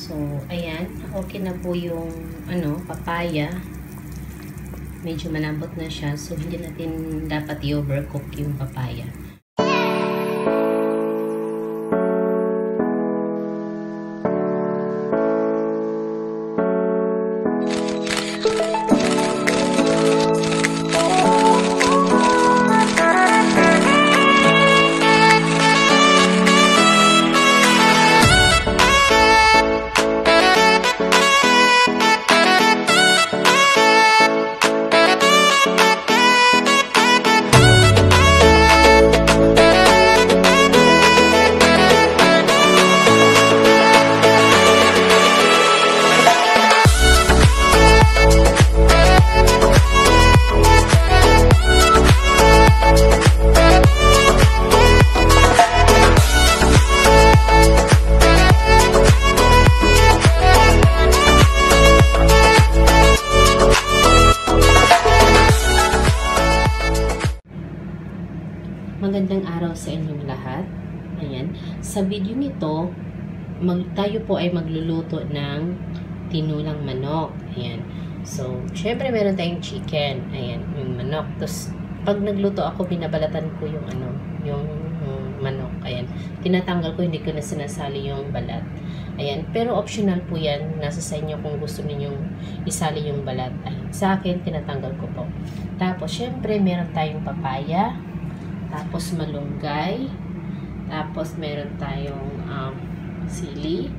So, ayan. Okay na po yung papaya. Medyo malambot na siya. So, hindi natin dapat i-overcook yung papaya. Magandang araw sa inyong lahat. Ayan. Sa video nito, tayo po ay magluluto ng tinulang manok. Ayan. So, syempre meron tayong chicken. Ayan, yung manok. Tapos, pag nagluto ako, binabalatan ko yung yung manok. Ayan. Tinatanggal ko, hindi ko na sinasali yung balat. Ayan. Pero optional po yan. Nasa sa inyo kung gusto ninyong isali yung balat. Ayan. Sa akin, tinatanggal ko po. Tapos, syempre, meron tayong papaya. Tapos malunggay, tapos meron tayong sili,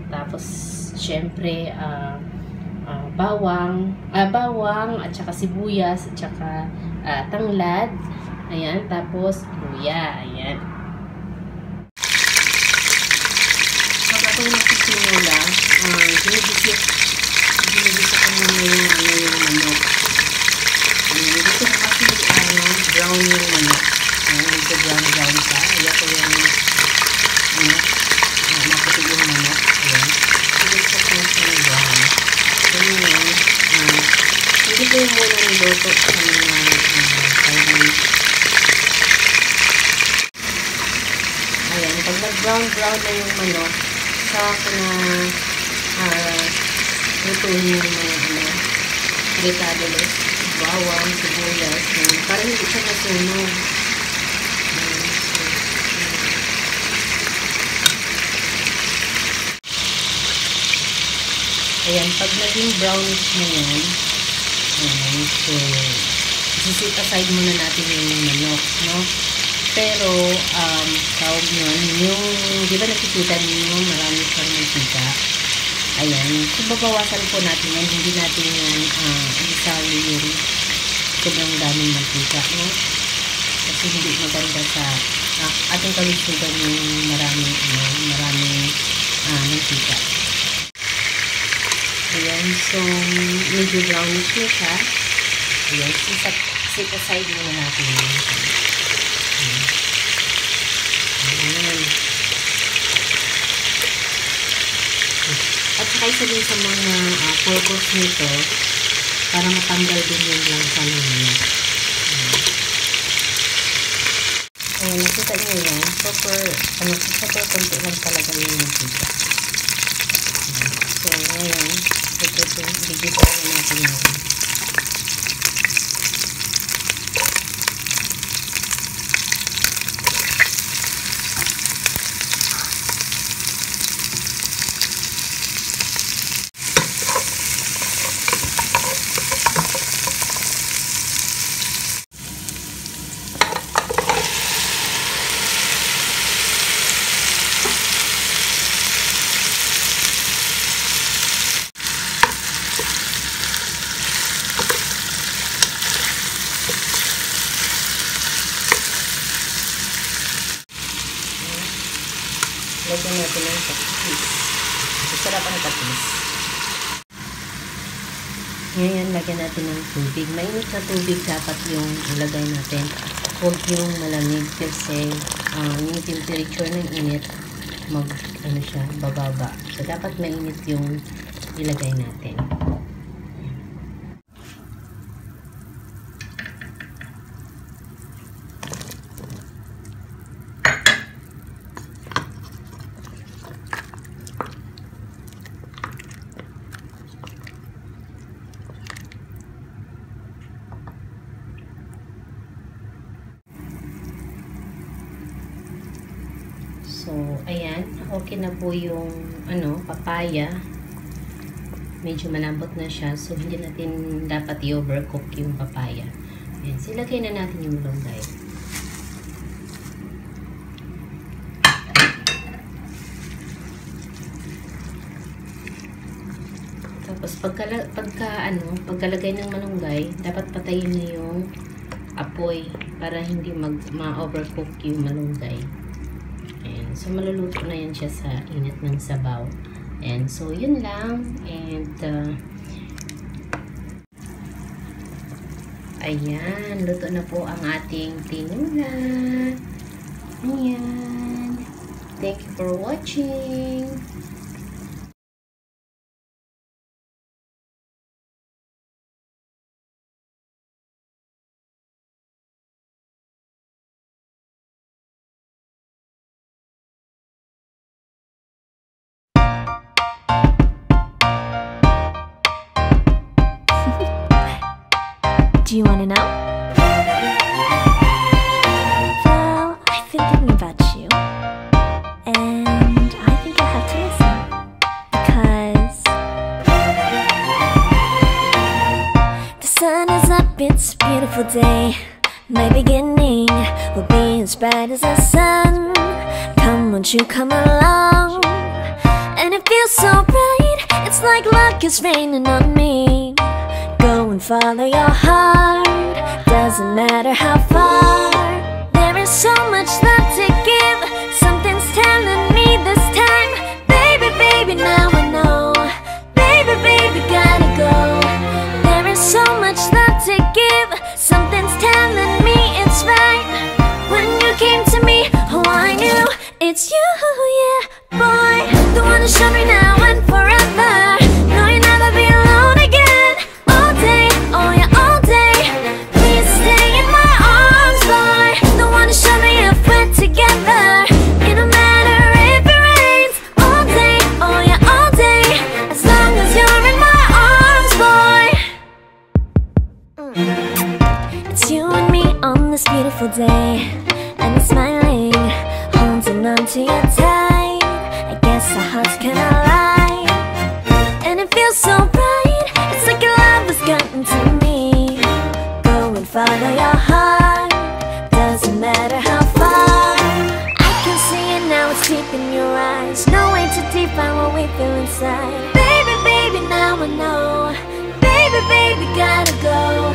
tapos syempre bawang at saka sibuyas at saka tanglad. Ayan, tapos luya. Ayan. Pag ako nagsisimula, ginibisip ko muna yung manok. Dito ko kasi brown yung manok. Medyo brown pa. Ayan ko yung maputi yung manok. Ayan. Gusto ko yung brown. Ganyan. Hindi ko yung muna niluto sa mga ayan. Pag nag-brown na yung manok, saka ko na lutuin yung mga vegetables, bawang, sibuyas, para hindi siya masunog. Ayan, pag naging brownish na yan, so, isit aside muna natin yung manok, no? Pero, tawag yun, yung, di ba nakikita ninyo, marami siyang mantika. Ayan, so, babawasan po natin yan, hindi natin yan, isali yung sobrang daming mantika, no? Kasi hindi maganda sa ating kalusugan yung maraming mantika. Ayan, so, medyo brownish na siya. Ayan, set aside muna natin yun. Ayan. At saka isa din sa mga purpose nito, para matanggal din yung lansa ng manok. Ayan, nakita nyo yan. Super konti lang talaga yung mantika. So, ngayon, bigyan natin yun. Lagyan natin ng patis. Masarap ang patis. Ngayon, lagyan natin ng tubig. Mainit na tubig dapat yung ilagay natin. Huwag yung malamig kasi yung temperature ng init bababa. So, dapat mainit yung ilagay natin. So, ayan. Okay na po yung papaya. Medyo malambot na siya. So, hindi natin dapat i-overcook yung papaya. Ayan. So, ilagay na natin yung malunggay. Tapos, pagkalagay ng malunggay, dapat patayin niyo yung apoy para hindi ma-overcook yung malunggay. Ayan. So, maluluto na yan siya sa init ng sabaw. And so, yun lang. And, ayan. Luto na po ang ating tinola. Ayan. Thank you for watching. Do you want to know? Well, I've been thinking about you, and I think I have to listen, because the sun is up, it's a beautiful day. My beginning will be as bright as the sun. Come, won't you come along? And it feels so bright, it's like luck is raining on me. Go and follow your heart, doesn't matter how far. There is so much love to give, something's telling me this time. Baby, baby, now I know. Baby, baby, gotta go. There is so much love to give, something's telling me it's right. When you came to me, oh I knew it's you, yeah, boy. The one who showed me now and forever. No, you'll never be alone again. All day, oh yeah, all day. Please stay in my arms, boy. The one who showed me if we're together. It don't matter if it rains. All day, oh yeah, all day. As long as you're in my arms, boy. It's you and me on this beautiful day, and I'm smiling, holding on to you tight. I guess our hearts can align, and it feels so bright. It's like your love has gotten to me. Go and follow your heart, doesn't matter how far. I can see it now, it's deep in your eyes. No way to define what we feel inside. Baby, baby, now I know. Baby, baby, gotta go.